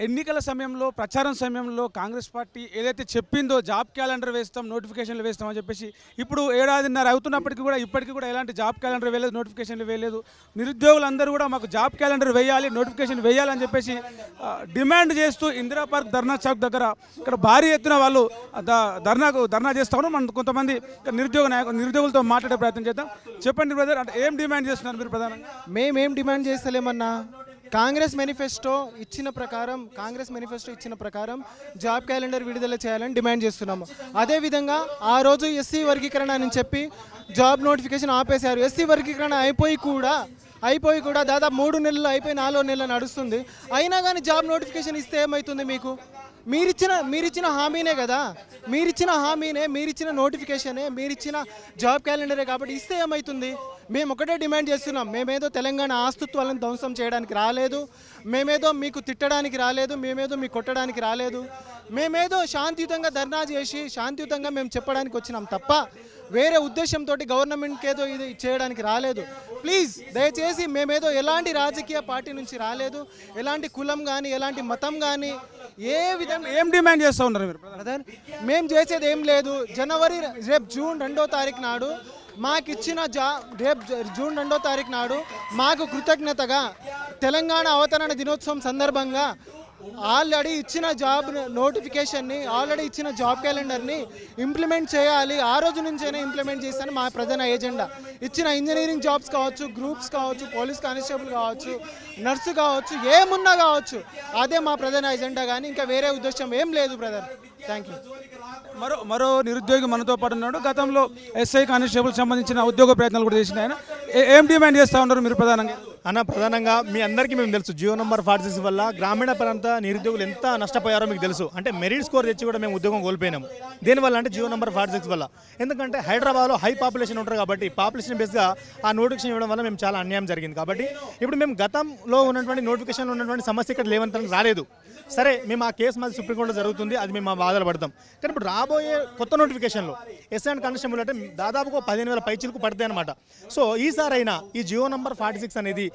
ఎన్నికల సమయంలో ప్రచారం సమయంలో కాంగ్రెస్ పార్టీ ఏదైతే చెప్పిందో జాబ్ క్యాలెండర్ వేస్తాం నోటిఫికేషన్లు వేస్తామని చెప్పేసి ఇప్పుడు ఏడాదిన్నర అవుతున్నప్పటికీ కూడా ఇప్పటికీ కూడా ఎలాంటి జాబ్ క్యాలెండర్ వేయలేదు, నోటిఫికేషన్లు వేయలేదు. నిరుద్యోగులందరూ కూడా మాకు జాబ్ క్యాలెండర్ వేయాలి, నోటిఫికేషన్ వేయాలని చెప్పేసి డిమాండ్ చేస్తూ ఇందిరా పార్క్ ధర్నా చౌక్ దగ్గర ఇక్కడ భారీ ఎత్తున వాళ్ళు ధర్నా చేస్తా ఉన్నారు. మనం కొంతమంది నిరుద్యోగులతో మాట్లాడే ప్రయత్నం చేద్దాం. చెప్పండి బ్రదర్, అంటే ఏం డిమాండ్ చేస్తున్నారు మీరు ప్రధానంగా? మేమేం డిమాండ్ చేస్తలేమన్నా, కాంగ్రెస్ మేనిఫెస్టో ఇచ్చిన ప్రకారం జాబ్ క్యాలెండర్ విడుదల చేయాలని డిమాండ్ చేస్తున్నాము. అదేవిధంగా ఆ రోజు ఎస్సీ వర్గీకరణ అని చెప్పి జాబ్ నోటిఫికేషన్ ఆపేశారు. ఎస్సీ వర్గీకరణ అయిపోయి కూడా దాదాపు 3 నెలలు అయిపోయి 4వ నెల నడుస్తుంది. అయినా కానీ జాబ్ నోటిఫికేషన్ ఇస్తే ఏమవుతుంది? మీకు మీరిచ్చిన హామీనే కదా, మీరిచ్చిన నోటిఫికేషనే, మీరిచ్చిన జాబ్ క్యాలెండరే. కాబట్టి ఇస్తే ఏమవుతుంది? మేము ఒకటే డిమాండ్ చేస్తున్నాం. మేమేదో తెలంగాణ ఆస్తుత్వాలను ధ్వంసం చేయడానికి రాలేదు, మేమేదో మీకు తిట్టడానికి రాలేదు, మేమేదో మీకు కొట్టడానికి రాలేదు, మేమేదో శాంతియుతంగా ధర్నా చేసి శాంతియుతంగా మేము చెప్పడానికి వచ్చినాం తప్ప వేరే ఉద్దేశంతో గవర్నమెంట్కి ఏదో ఇది చేయడానికి రాలేదు. ప్లీజ్ దయచేసి మేమేదో ఎలాంటి రాజకీయ పార్టీ నుంచి రాలేదు, ఎలాంటి కులం కానీ ఎలాంటి మతం కానీ ఏ విధంగా ఏం డిమాండ్ చేస్తూ ఉన్నారు మీరు బ్రదర్? మేము చేసేది ఏం లేదు. రేపు జూన్ 2వ తారీఖు నాడు మాకిచ్చిన జూన్ 2వ తారీఖు నాడు మాకు కృతజ్ఞతగా తెలంగాణ అవతరణ దినోత్సవం సందర్భంగా ఆల్రెడీ ఇచ్చిన జాబ్ నోటిఫికేషన్ని, ఆల్రెడీ ఇచ్చిన జాబ్ క్యాలెండర్ని ఇంప్లిమెంట్ చేయాలి. ఆ రోజు నుంచైనా ఇంప్లిమెంట్ చేస్తాను మా ప్రధాన ఎజెండా. ఇచ్చిన ఇంజనీరింగ్ జాబ్స్ కావచ్చు, గ్రూప్స్ కావచ్చు, పోలీస్ కానిస్టేబుల్ కావచ్చు, నర్సు కావచ్చు, ఏమున్నా కావచ్చు, అదే మా ప్రధాన ఎజెండా. కానీ ఇంకా వేరే ఉద్దేశం ఏం లేదు బ్రదర్. Thank you. మరో నిరుద్యోగి మనతో పాటు ఉన్నాడు. గతంలో ఎస్ఐ కానిస్టేబుల్ సంబంధించిన ఉద్యోగ ప్రయత్నాలు కూడా చేసిన ఆయన. ఏం డిమాండ్ చేస్తూ ఉన్నారు మీరు ప్రధానంగా? ప్రధానంగా మీ అందరికీ మేము తెలుసు, జియో నంబర్ 46 వల్ల గ్రామీణ ప్రాంత నిరుద్యోగులు ఎంత నష్టపోయారో మీకు తెలుసు. అంటే మెరిట్ స్కోర్ తెచ్చి కూడా మేము ఉద్యోగం కోల్పోయినాము. దేనివల్ల అంటే జియో నంబర్ 46 వల్ల. ఎందుకంటే హైదరాబాద్లో హై పాపులేషన్ ఉంటారు కాబట్టి పాపులేషన్ బేస్గా ఆ నోటిఫికేషన్ ఇవ్వడం వల్ల మేము చాలా అన్యాయం జరిగింది. కాబట్టి ఇప్పుడు మేము గతంలో ఉన్నటువంటి నోటిఫికేషన్లో ఉన్నటువంటి సమస్య ఇక్కడ లేవంతరం రాలేదు. సరే, మేము ఆ కేసు మాది సుప్రీంకోర్టులో జరుగుతుంది, అది మేము బాధలు పడతాం. కానీ ఇప్పుడు రాబోయే కొత్త నోటిఫికేషన్లో ఎస్ఐ అండ్ కానిస్టేబుల్ అంటే దాదాపుగా 15,000 పైచీలకు పడతాయి అనమాట. సో ఈసారైనా ఈ జియో నంబర్ 46 అనేది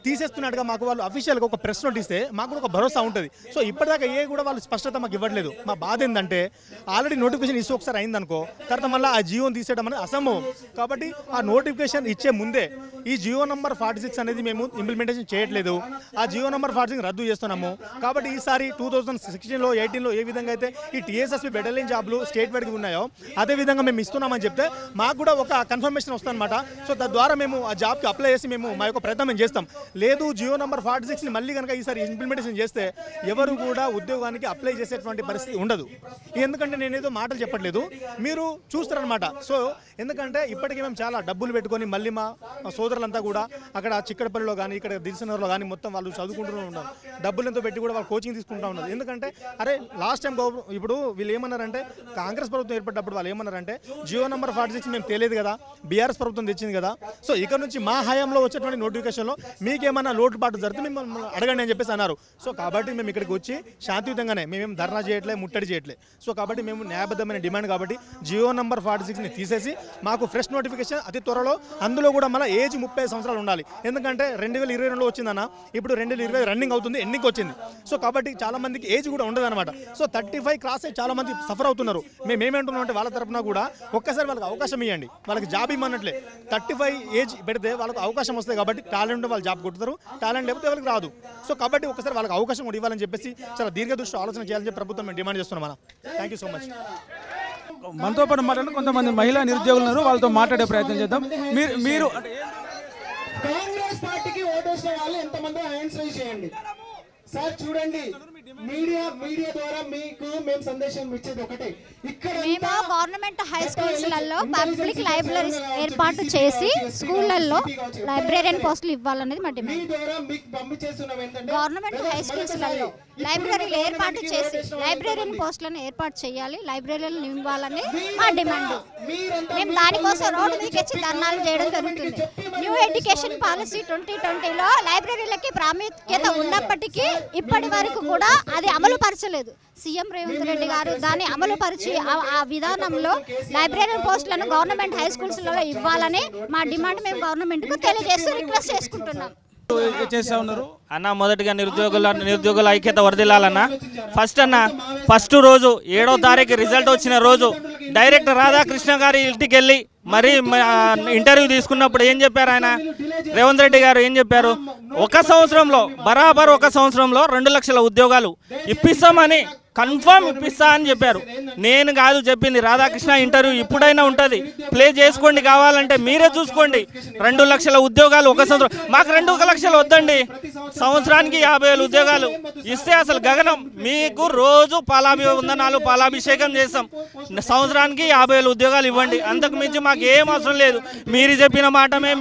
తీసేస్తున్నట్టుగా మాకు వాళ్ళు అఫీషియల్గా ఒక ప్రెస్ నోట్ ఇస్తే మాకు కూడా ఒక భరోసా ఉంటుంది. సో ఇప్పటిదాకా కూడా వాళ్ళు స్పష్టత మాకు ఇవ్వట్లేదు. మా బాధ ఏంటంటే ఆల్రెడీ నోటిఫికేషన్ ఇష్యూ ఒకసారి అయిందనుకో, తర్వాత మళ్ళీ ఆ జియోని తీసేయడం అనేది అసంభవం. కాబట్టి ఆ నోటిఫికేషన్ ఇచ్చే ముందే ఈ జియో నంబర్ 46 అనేది మేము ఇంప్లిమెంటేషన్ చేయట్లేదు. ఆ జియో నంబర్ 46 రద్దు చేస్తున్నాము. కాబట్టి ఈసారి 2016లో 18లో ఏ విధంగా అయితే ఈ టీఎస్ఎస్పీ బెటాలియన్ జాబ్లు స్టేట్ వైడ్గా ఉన్నాయో అదేవిధంగా మేము ఇస్తున్నామని చెప్తే మాకు కూడా ఒక కన్ఫర్మేషన్ వస్తుందన్నమాట. సో తద్వారా మేము ఆ జాబ్కి అప్లై చేసి మేము మా యొక్క ప్రయత్నం మేము చేస్తాం. లేదు, జియో నంబర్ 46ని మళ్ళీ కనుక ఈసారి ఇంప్లిమెంటేషన్ చేస్తే ఎవరు కూడా ఉద్యోగానికి అప్లై చేసేటువంటి పరిస్థితి ఉండదు. ఎందుకంటే నేనేదో మాటలు చెప్పట్లేదు, మీరు చూస్తారనమాట. సో ఎందుకంటే ఇప్పటికీ మేము చాలా డబ్బులు పెట్టుకొని మళ్ళీ మా సోదరులంతా కూడా అక్కడ చిక్కడపల్లిలో కానీ ఇక్కడ దిల్సునగర్లో కానీ మొత్తం వాళ్ళు చదువుకుంటూ ఉన్నారు. డబ్బులు ఎంతో పెట్టి కూడా వాళ్ళు కోచింగ్ తీసుకుంటూ ఉన్నారు. ఎందుకంటే అరే లాస్ట్ టైం ఇప్పుడు వీళ్ళు ఏమన్నారంటే కాంగ్రెస్ ప్రభుత్వం ఏర్పడినప్పుడు వాళ్ళు ఏమన్నారంటే జియో నంబర్ 46 మేము తెలియదు కదా, బీఆర్ఎస్ ప్రభుత్వం తెచ్చింది కదా, సో ఇక్కడ నుంచి మా హయాంలో వచ్చేటువంటి నోటిఫికేషన్లో మీకేమన్నా లోటుపాటు జరిగితే మిమ్మల్ని అడగండి అని చెప్పేసి అన్నారు. సో కాబట్టి మేము ఇక్కడికి వచ్చి శాంతియుతంగానే మేమేం ధర్నా చేయట్లేదు, ముట్టడి చేయట్లేదు. సో కాబట్టి మేము న్యాయబద్ధమైన డిమాండ్ కాబట్టి జియో నంబర్ 46ని తీసేసి మాకు ఫ్రెష్ నోటిఫికేషన్ అతి త్వరలో, అందులో కూడా మళ్ళీ ఏజ్ 35 సంవత్సరాలు ఉండాలి. ఎందుకంటే 2022లో వచ్చిందన్న, ఇప్పుడు 2020 రన్నింగ్ అవుతుంది, ఎండింగ్ వచ్చింది. సో కాబట్టి చాలా మందికి ఏజ్ కూడా ఉండదు అనమాట. సో 35 క్రాస్ అయ్యి చాలా మంది సఫర్ అవుతున్నారు. మేము ఏమంటున్నాం అంటే వాళ్ళ తరఫున కూడా ఒక్కసారి వాళ్ళకి అవకాశం ఇవ్వండి, వాళ్ళకి జాబ్ ఇవ్వనట్లే. 35 ఏజ్ పెడితే వాళ్ళకి అవకాశం వస్తుంది కాబట్టి టాలెంట్ వాళ్ళు జాబ్ కొట్టుతారు, టాలెంట్ లేకపోతే ఎవరికి రాదు. సో కాబట్టి ఒకసారి వాళ్ళకి అవకాశం కూడా ఇవ్వాలని చెప్పేసి చాలా దీర్ఘదృష్టి ఆలోచన చేయాలని ప్రభుత్వం మేము డిమాండ్ చేస్తున్నాం అన్న. Thank you so much. మనతో పాటు మాట్లాడిన కొంతమంది మహిళా నిరుద్యోగులు ఉన్నారు, వాళ్ళతో మాట్లాడే ప్రయత్నం చేద్దాం. మీరు కాంగ్రెస్ పార్టీకి ఓటేసిన వాళ్ళు ఎంతమంది హ్యాండ్స్ రైజ్ చేయండి సార్. చూడండి, మీడియా ద్వారా మీకు మేము సందేశం ఇచ్చేది ఒకటే, ఇక్కడ మేము గవర్నమెంట్ హై స్కూల్స్లలో పబ్లిక్ లైబ్రరీస్ ఏర్పాటు చేసి స్కూళ్ళల్లో లైబ్రరీయన్ పోస్టులు ఇవ్వాలనేది మా డిమాండ్. గవర్నమెంట్ హై స్కూల్స్లలో లైబ్రరీలు ఏర్పాటు చేసి లైబ్రరీయన్ పోస్టులను ఏర్పాటు చేయాలి, లైబ్రరీలను ఇవ్వాలని మా డిమాండ్. మేము దానికోసం రోడ్డు మీదకి వచ్చి ధర్నాలు చేయడం జరుగుతుంది. న్యూ ఎడ్యుకేషన్ పాలసీ 2020లో లైబ్రరీలకి ప్రాముఖ్యత ఉన్నప్పటికీ ఇప్పటి వరకు కూడా అది అమలు పరచలేదు. సీఎం రేవంత్ రెడ్డి గారు దాన్ని అమలు పరిచి ఆ విధానంలో లైబ్రరీ పోస్టులను గవర్నమెంట్ హై స్కూల్స్లలో ఇవ్వాలని మా డిమాండ్ మేము గవర్నమెంట్కు తెలియజేస్తూ రిక్వెస్ట్ చేసుకుంటున్నాం. చేస్తా ఉన్నారు అన్న. మొదటిగా నిరుద్యోగుల ఐక్యత వర్ధిల్లాలన్న. ఫస్ట్ రోజు 7వ తారీఖు రిజల్ట్ వచ్చిన రోజు డైరెక్టర్ రాధాకృష్ణ గారి ఇంటికి వెళ్ళి మరి ఇంటర్వ్యూ తీసుకున్నప్పుడు ఏం చెప్పారు ఆయన, రేవంత్ రెడ్డి గారు ఏం చెప్పారు, బరాబర్ ఒక సంవత్సరంలో 2 లక్షల ఉద్యోగాలు ఇప్పిస్తామని కన్ఫర్మ్ ఇప్పిస్తా అని చెప్పారు. నేను కాదు చెప్పింది, రాధాకృష్ణ ఇంటర్వ్యూ ఇప్పుడైనా ఉంటుంది, ప్లే చేసుకోండి, కావాలంటే మీరే చూసుకోండి. 2 లక్షల ఉద్యోగాలు ఒక సంవత్సరం. మాకు 2 లక్షలు వద్దండి, సంవత్సరానికి 50,000 ఉద్యోగాలు ఇస్తే అసలు గగనం. మీకు రోజు వందనాలు పాలాభిషేకం చేస్తాం. సంవత్సరానికి 50,000 ఉద్యోగాలు ఇవ్వండి, అంతకు మించి మాకు ఏం అవసరం లేదు. మీరు చెప్పిన మాటమే,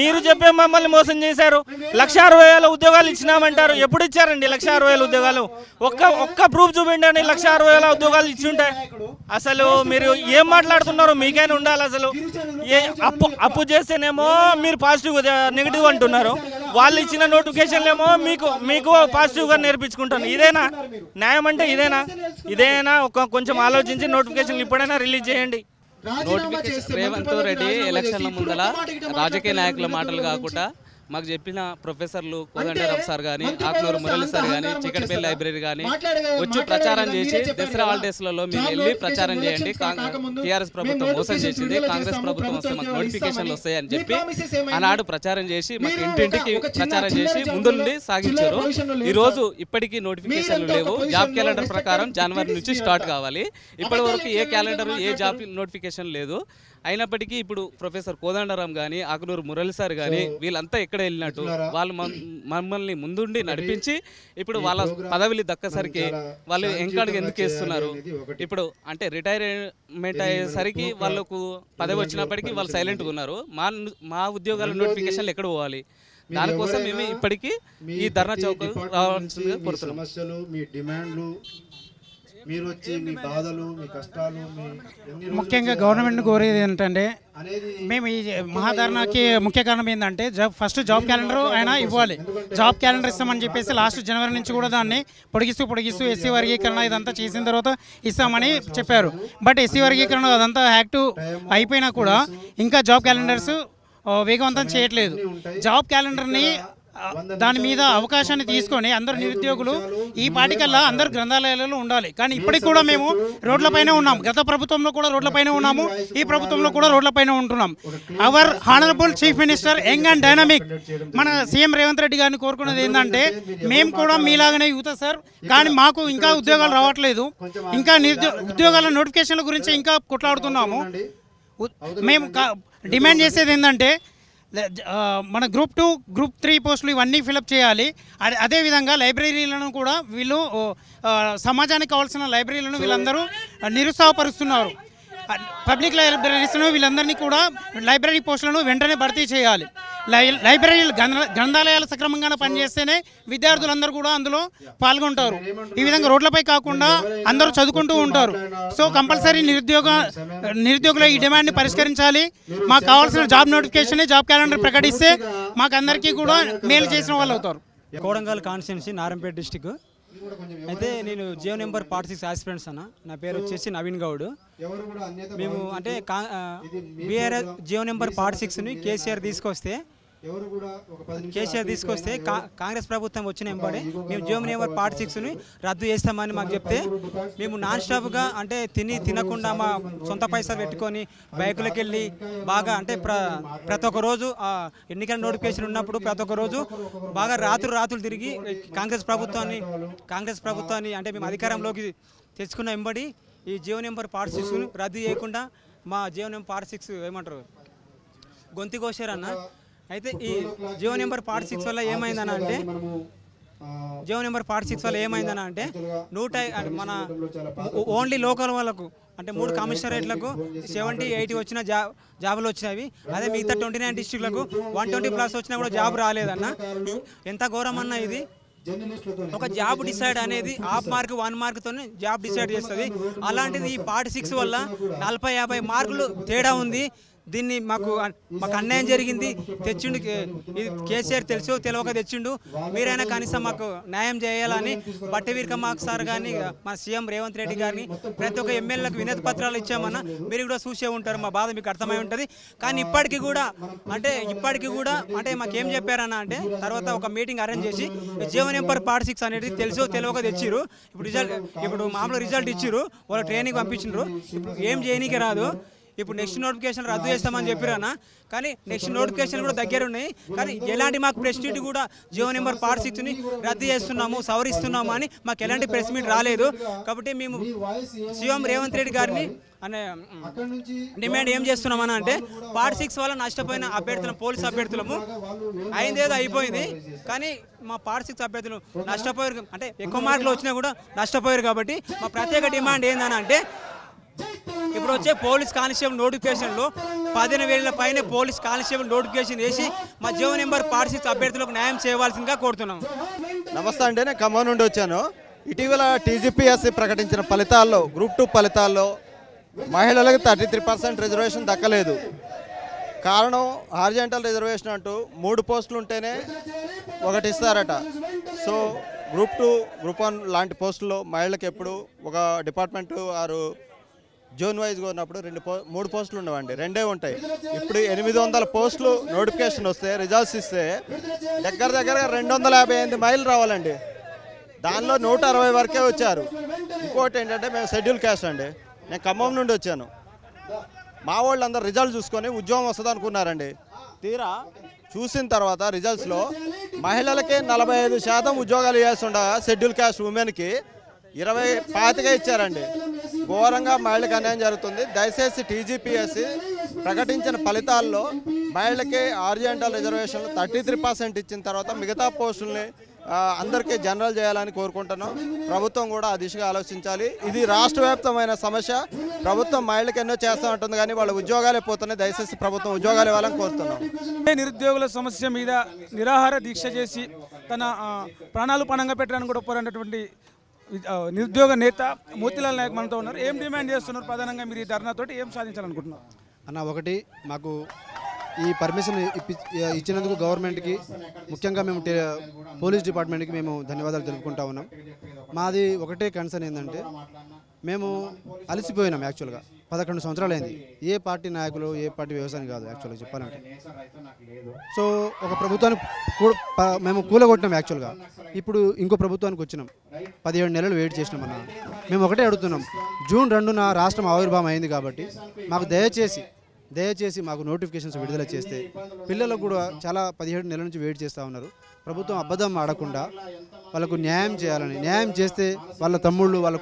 మీరు చెప్పే మమ్మల్ని మోసం చేశారు. 1,60,000 ఉద్యోగాలు ఇచ్చినామంటారు. ఎప్పుడు ఇచ్చారండి 1,60,000 ఉద్యోగాలు? ఒక్క ప్రూఫ్ చూపించండి 1,60,000 ఉద్యోగాలు ఇచ్చి ఉంటాయి. అసలు మీరు ఏం మాట్లాడుతున్నారో మీకైనా ఉండాలి. అసలు అప్పు చేస్తేనేమో మీరు పాజిటివ్ నెగిటివ్ అంటున్నారు, వాళ్ళు ఇచ్చిన నోటిఫికేషన్లేమో మీకు పాజిటివ్గా నేర్పించుకుంటాను. ఇదేనా న్యాయం? అంటే ఇదేనా కొంచెం ఆలోచించి నోటిఫికేషన్లు ఇప్పుడైనా రిలీజ్ చేయండి. నోటిఫికేషన్ రేవంత్ రెడ్డి ఎలక్షన్ల ముందల రాజకీయ నాయకుల మాటలు కాకుండా మాకు చెప్పిన ప్రొఫెసర్లు కోదండరామ్ సార్ కానీ, ఆకునూరు మురళి సార్ కానీ, చికటపల్లి లైబ్రరీ కానీ వచ్చి ప్రచారం చేసి దసరా హాలిడేస్లలో మీరు వెళ్ళి ప్రచారం చేయండి, టీఆర్ఎస్ ప్రభుత్వం మోసం చేసింది, కాంగ్రెస్ ప్రభుత్వం వస్తే మాకు నోటిఫికేషన్లు వస్తాయని చెప్పి ఆనాడు ప్రచారం చేసి మాకు ఇంటింటికి ప్రచారం చేసి ముందు నుండి సాగించారు. ఈరోజు ఇప్పటికీ నోటిఫికేషన్లు లేవు. జాబ్ క్యాలెండర్ ప్రకారం జనవరి నుంచి స్టార్ట్ కావాలి. ఇప్పటి వరకు ఏ క్యాలెండర్ ఏ జాబ్ నోటిఫికేషన్ లేదు. అయినప్పటికీ ఇప్పుడు ప్రొఫెసర్ కోదండరామ్ కానీ, ఆకునూరు మురళి సార్ కానీ వీళ్ళంతా ఎక్కడ వెళ్ళినట్టు వాళ్ళు మమ్మల్ని ముందుండి నడిపించి ఇప్పుడు వాళ్ళ పదవిని దక్కసరికి వాళ్ళు ఎంకాడికి ఎందుకు వేస్తున్నారు? ఇప్పుడు అంటే రిటైర్మెంట్ అయ్యేసరికి వాళ్ళకు పదవి వచ్చినప్పటికీ వాళ్ళు సైలెంట్గా ఉన్నారు. మా ఉద్యోగాల నోటిఫికేషన్లు ఎక్కడ పోవాలి? దానికోసం మేము ఇప్పటికీ ఈ ధర్నా చౌక్ రావాల్సిందిగా కోరుతున్నాం. మీరు వచ్చి మీ బాధలు, మీ కష్టాలు, ముఖ్యంగా గవర్నమెంట్ కోరేది ఏంటంటే, మేము ఈ మహాధర్నాకి ముఖ్య కారణం ఏంటంటే ఫస్ట్ జాబ్ క్యాలెండర్ ఆయన ఇవ్వాలి. జాబ్ క్యాలెండర్ ఇస్తామని చెప్పేసి లాస్ట్ జనవరి నుంచి కూడా దాన్ని పొడిగిస్తూ ఎస్సీ వర్గీకరణ ఇదంతా చేసిన తర్వాత ఇస్తామని చెప్పారు. బట్ ఎస్సీ వర్గీకరణ అదంతా యాక్టివ్ అయిపోయినా కూడా ఇంకా జాబ్ క్యాలెండర్స్ వేగవంతం చేయట్లేదు. జాబ్ క్యాలెండర్ని దాని మీద అవకాశాన్ని తీసుకొని అందరు నిరుద్యోగులు ఈ పాటికల్లా అందరు గ్రంథాలయాలలో ఉండాలి. కానీ ఇప్పటికి కూడా మేము రోడ్లపైనే ఉన్నాం. గత ప్రభుత్వంలో కూడా రోడ్లపైనే ఉన్నాము, ఈ ప్రభుత్వంలో కూడా రోడ్లపైనే ఉంటున్నాం. Hour honourable chief minister young and dynamic మన సీఎం రేవంత్ రెడ్డి గారిని కోరుకున్నది ఏంటంటే, మేము కూడా మీలాగానే యూత్ సార్, కానీ మాకు ఇంకా ఉద్యోగాలు రావట్లేదు. ఇంకా ఉద్యోగాల నోటిఫికేషన్ల గురించి ఇంకా కొట్లాడుతున్నాము. మేము డిమాండ్ చేసేది ఏంటంటే, మన గ్రూప్ 2, గ్రూప్ 3 పోస్టులు ఇవన్నీ ఫిలప్ చేయాలి. అదేవిధంగా లైబ్రరీలను కూడా వీళ్ళు సమాజానికి కావాల్సిన లైబ్రరీలను వీళ్ళందరూ నిరుత్సాహపరుస్తున్నారు. పబ్లిక్ లైబ్రరీస్ను వీళ్ళందరినీ కూడా లైబ్రరీ పోస్టులను వెంటనే భర్తీ చేయాలి. లైబ్రరీలు గ్రంథాలయాలు సక్రమంగా పనిచేస్తేనే విద్యార్థులందరూ కూడా అందులో పాల్గొంటారు. ఈ విధంగా రోడ్లపై కాకుండా అందరూ చదువుకుంటూ ఉంటారు. సో కంపల్సరీ నిరుద్యోగుల ఈ డిమాండ్ని పరిష్కరించాలి. మాకు కావాల్సిన జాబ్ నోటిఫికేషన్, జాబ్ క్యాలెండర్ ప్రకటిస్తే మాకు అందరికీ కూడా మేలు చేసిన వాళ్ళు అవుతారు. Kodangal constituency, Narayanpet district. అయితే నేను జియో నెంబర్ 46 ఆస్పిరెంట్స్ అన్న. నా పేరు వచ్చేసి నవీన్ గౌడ్. మేము అంటే బీఆర్ జియో నెంబర్ 46ని కేసీఆర్ తీసుకొస్తే కాంగ్రెస్ ప్రభుత్వం వచ్చిన వెంబడి మేము జియో నెంబర్ 46ని రద్దు చేస్తామని మాకు చెప్తే, మేము నాన్ స్టాప్గా అంటే తినకుండా మా సొంత పైసలు పెట్టుకొని బైకులకు వెళ్ళి బాగా అంటే ప్రతి ఒక్క రోజు ఎన్నికల నోటిఫికేషన్ ఉన్నప్పుడు ప్రతి ఒక్క రోజు బాగా రాత్రులు తిరిగి కాంగ్రెస్ ప్రభుత్వాన్ని అంటే మేము అధికారంలోకి తెచ్చుకున్న వెంబడి ఈ జియో నెంబర్ 46ను రద్దు చేయకుండా మా జియో నెంబర్ 46 ఏమంటారు గొంతు కోసారన్న. అయితే ఈ జియో నెంబర్ 46 వల్ల ఏమైందన అంటే మన ఓన్లీ లోకల్ వాళ్ళకు అంటే 3 కమిషనరేట్లకు 70-80 వచ్చిన జాబులు వచ్చినవి. అదే మిగతా 29 డిస్ట్రిక్ట్లకు 120+ వచ్చినా కూడా జాబ్ రాలేదన్న. ఎంత ఘోరం అన్న ఇది. ఒక జాబ్ డిసైడ్ అనేది హాఫ్ మార్క్ 1 మార్క్తో జాబ్ డిసైడ్ చేస్తుంది. అలాంటిది ఈ 46 వల్ల 40-50 మార్కులు తేడా ఉంది. దీన్ని మాకు అన్యాయం జరిగింది, తెచ్చిండు ఇది కేసీఆర్ తెలుసు తెలియక తెచ్చిండు, మీరైనా కనీసం మాకు న్యాయం చేయాలని బట్టి వీరకమ్మ సార్ కానీ మన సీఎం రేవంత్ రెడ్డి గారిని ప్రతి ఒక్క ఎమ్మెల్యేలకు వినతి పత్రాలు ఇచ్చామన్నా మీరు కూడా చూసే ఉంటారు, మా బాధ మీకు అర్థమై ఉంటుంది. కానీ ఇప్పటికీ కూడా అంటే మాకేం చెప్పారన్న అంటే తర్వాత ఒక మీటింగ్ అరేంజ్ చేసి జీవన్ నెంబర్ పార్ట్ 6 అనేది తెలుసో తెలియక తెచ్చిరు. ఇప్పుడు మామూలు రిజల్ట్ ఇచ్చిరు, వాళ్ళు ట్రైనింగ్ పంపించారు, ఇప్పుడు ఏం చేయనీకే రాదు. ఇప్పుడు నెక్స్ట్ నోటిఫికేషన్ రద్దు చేస్తామని చెప్పిరన్న, కానీ నెక్స్ట్ నోటిఫికేషన్ కూడా దగ్గర ఉన్నాయి. కానీ ఎలాంటి మాకు ప్రెస్ మీట్ కూడా జియో నెంబర్ పార్ట్ 6ని రద్దు చేస్తున్నాము సవరిస్తున్నాము అని మాకు ఎలాంటి ప్రెస్ మీట్ రాలేదు. కాబట్టి మేము సీఎం రేవంత్ రెడ్డి గారిని అనే డిమాండ్ ఏం చేస్తున్నామని అంటే పార్ట్ 6 వల్ల నష్టపోయిన అభ్యర్థులం పోలీస్ అభ్యర్థులము అయిందేదో అయిపోయింది, కానీ మా పార్ట్ 6 అభ్యర్థులు నష్టపోయారు, అంటే ఎక్కువ మార్కులు వచ్చినా కూడా నష్టపోయారు. కాబట్టి మా ప్రత్యేక డిమాండ్ ఏందని అంటే ఇప్పుడు వచ్చే పోలీస్ కానిస్టేబుల్ నోటిఫికేషన్లో 15,000 పైన పోలీస్ కానిస్టేబుల్ నోటిఫికేషన్ వేసి మా జియో నెంబర్ పార్ట్ 6 అభ్యర్థులకు న్యాయం చేయవలసిందిగా కోరుతున్నాం. నమస్తే అండి, నేను ఖమ్మం నుండి వచ్చాను. ఇటీవల టీజీపీఎస్సీ ప్రకటించిన ఫలితాల్లో గ్రూప్ 2 ఫలితాల్లో మహిళలకు 33% రిజర్వేషన్ దక్కలేదు. కారణం హారిజాంటల్ రిజర్వేషన్ అంటూ 3 పోస్టులు ఉంటేనే ఒకటి ఇస్తారట. సో గ్రూప్ 2 గ్రూప్ 1 లాంటి పోస్టుల్లో మహిళలకు ఎప్పుడు ఒక డిపార్ట్మెంటు ఆరు జోన్ వైజ్గా ఉన్నప్పుడు 3 పోస్టులు ఉండవండి, 2 ఉంటాయి. ఇప్పుడు 800 పోస్టులు నోటిఫికేషన్ వస్తే రిజల్ట్స్ ఇస్తే దగ్గర 258 మైళ్ళు రావాలండి. దానిలో 160 వరకే వచ్చారు. ఇంకోటి ఏంటంటే మేము షెడ్యూల్ క్యాస్ట్ అండి, నేను ఖమ్మం నుండి వచ్చాను. మా వాళ్ళు అందరు రిజల్ట్ చూసుకొని ఉద్యోగం వస్తుంది అనుకున్నారండి. తీరా చూసిన తర్వాత రిజల్ట్స్లో మహిళలకి 45% ఉద్యోగాలు ఇవ్వాల్సిండగా షెడ్యూల్ క్యాస్ట్ ఉమెన్కి 25 ఇచ్చారండి. ఘోరంగా మహిళలకు అన్యాయం జరుగుతుంది. దయచేసి టీజీపీఎస్సీ ప్రకటించిన ఫలితాల్లో మహిళలకి హారిజాంటల్ రిజర్వేషన్లు 33% ఇచ్చిన తర్వాత మిగతా పోస్టుల్ని అందరికీ జనరల్ చేయాలని కోరుకుంటున్నాం. ప్రభుత్వం కూడా ఆ దిశగా ఆలోచించాలి. ఇది రాష్ట్ర వ్యాప్తమైన సమస్య. ప్రభుత్వం మహిళలకు ఎన్నో చేస్తూ ఉంటుంది, కానీ వాళ్ళ ఉద్యోగాలే పోతున్నాయి. దయచేసి ప్రభుత్వం ఉద్యోగాలు ఇవ్వాలని కోరుతున్నాం. నిరుద్యోగుల సమస్య మీద నిరాహార దీక్ష చేసి తన ప్రాణాలు పణంగా పెట్టడానికి కూడా పోరాడినటువంటి నిరుద్యోగ నేత మోతీలాల్ నాయక్ మనతో ఉన్నారు. ఏం డిమాండ్ చేస్తున్నారు? ప్రధానంగా మీరు ఈ ధర్నాతోటి ఏం సాధించాలనుకుంటున్నారు? ఒకటి, మాకు ఈ పర్మిషన్ ఇచ్చినందుకు గవర్నమెంట్కి, ముఖ్యంగా మేము పోలీస్ డిపార్ట్మెంట్కి మేము ధన్యవాదాలు తెలుపుకుంటా ఉన్నాం. మాది ఒకటే కన్సర్న్ ఏంటంటే మేము అలసిపోయినాం. యాక్చువల్గా 11 సంవత్సరాలు అయింది. ఏ పార్టీ నాయకులు ఏ పార్టీ వ్యవసాయం కాదు యాక్చువల్గా చెప్పాలంటే. సో ఒక ప్రభుత్వాన్ని మేము కూలగొట్టినాం యాక్చువల్గా. ఇప్పుడు ఇంకో ప్రభుత్వానికి వచ్చినాం, 17 నెలలు వెయిట్ చేసినాం అన్న. మేము ఒకటే అడుగుతున్నాం, జూన్ 2న రాష్ట్రం ఆవిర్భావం అయింది కాబట్టి మాకు దయచేసి మాకు నోటిఫికేషన్స్ విడుదల చేస్తే పిల్లలకు కూడా చాలా 17 నెలల నుంచి వెయిట్ చేస్తూ ఉన్నారు. ప్రభుత్వం అబద్ధం ఆడకుండా వాళ్ళకు న్యాయం చేయాలని, న్యాయం చేస్తే వాళ్ళ తమ్ముళ్ళు వాళ్ళ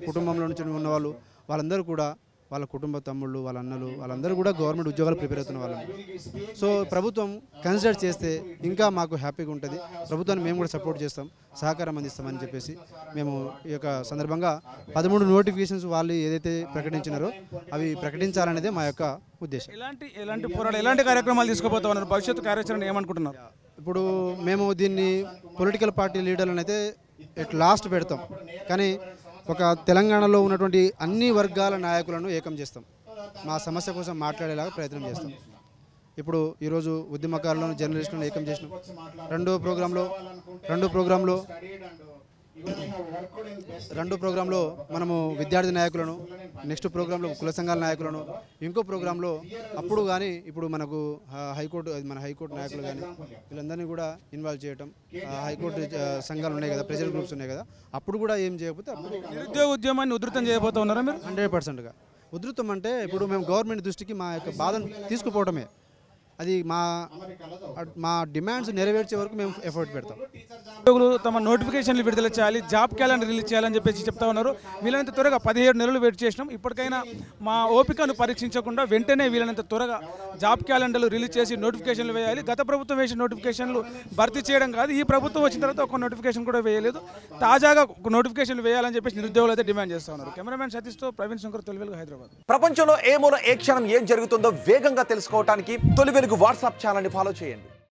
కుటుంబంలో నుంచి ఉన్నవాళ్ళు వాళ్ళందరూ కూడా వాళ్ళ కుటుంబ తమ్ముళ్ళు వాళ్ళ అన్నలు వాళ్ళందరూ కూడా గవర్నమెంట్ ఉద్యోగాలు ప్రిపేర్ అవుతున్న వాళ్ళని. సో ప్రభుత్వం కన్సిడర్ చేస్తే ఇంకా మాకు హ్యాపీగా ఉంటుంది. ప్రభుత్వాన్ని మేము కూడా సపోర్ట్ చేస్తాం, సహకారం అందిస్తామని చెప్పేసి మేము ఈ యొక్క సందర్భంగా 13 నోటిఫికేషన్స్ వాళ్ళు ఏదైతే ప్రకటించినారో అవి ప్రకటించాలనేదే మా యొక్క ఉద్దేశం. ఎలాంటి పోరాటం ఎలాంటి కార్యక్రమాలు తీసుకోబోతా ఉన్నారు? భవిష్యత్తు కార్యాచరణ ఏమనుకుంటున్నారు? ఇప్పుడు మేము దీన్ని పొలిటికల్ పార్టీ లీడర్లను అయితే లాస్ట్ పెడతాం, కానీ ఒక తెలంగాణలో ఉన్నటువంటి అన్ని వర్గాల నాయకులను ఏకం చేస్తాం. మా సమస్య కోసం మాట్లాడేలాగా ప్రయత్నం చేస్తాం. ఇప్పుడు ఈరోజు ఉద్యమకారులను జర్నలిస్టులను ఏకం చేసినాం. రెండో ప్రోగ్రాంలో మనము విద్యార్థి నాయకులను, నెక్స్ట్ ప్రోగ్రాంలో కుల సంఘాల నాయకులను, ఇంకో ప్రోగ్రాంలో అప్పుడు కానీ ఇప్పుడు మనకు మన హైకోర్టు నాయకులు కానీ వీళ్ళందరినీ కూడా ఇన్వాల్వ్ చేయటం, హైకోర్టు సంఘాలు ఉన్నాయి కదా, ప్రెజర్ గ్రూప్స్ ఉన్నాయి కదా, అప్పుడు కూడా ఏం చేయకపోతే అప్పుడు నిరుద్యోగ ఉద్యమాన్ని ఉధృతం చేయబోతా ఉన్నారా మీరు? 100%గా ఉధృతం అంటే ఇప్పుడు మేము గవర్నమెంట్ దృష్టికి మా యొక్క బాధను తీసుకుపోవటమే. అది మా డిమాండ్స్ నెరవేర్చే వరకు మేము ఎఫర్ట్ పెడతాం. ఉద్యోగులు తమ నోటిఫికేషన్లు విడుదల చేయాలి, జాబ్ క్యాలెండర్ రిలీజ్ చేయాలని చెప్పేసి చెప్తా ఉన్నారు. వీలైనంత త్వరగా 17 నెలలు వెయిట్ చేసినాం. ఇప్పటికైనా మా ఓపికను పరీక్షించకుండా వెంటనే వీలైనంత త్వరగా జాబ్ క్యాలెండర్లు రిలీజ్ చేసి నోటిఫికేషన్లు వేయాలి. గత ప్రభుత్వం వేసిన నోటిఫికేషన్లు భర్తీ చేయడం కాదు, ఈ ప్రభుత్వం వచ్చిన తర్వాత ఒక నోటిఫికేషన్ కూడా వేయలేదు. తాజాగా ఒక నోటిఫికేషన్లు వేయాలని చెప్పేసి నిరుద్యోగులు అయితే డిమాండ్ చేస్తూ ఉన్నారు. కెమెరామెన్ సతీష్తో ప్రవీణ్ శంకర్, తొలి వెలుగు, హైదరాబాద్. ప్రపంచంలో ఏ మూల ఏ క్షణం ఏం జరుగుతుందో వేగంగా తెలుసుకోవడానికి తొలి వెలుగు వాట్సాప్ ఛానల్ని ఫాలో చేయండి.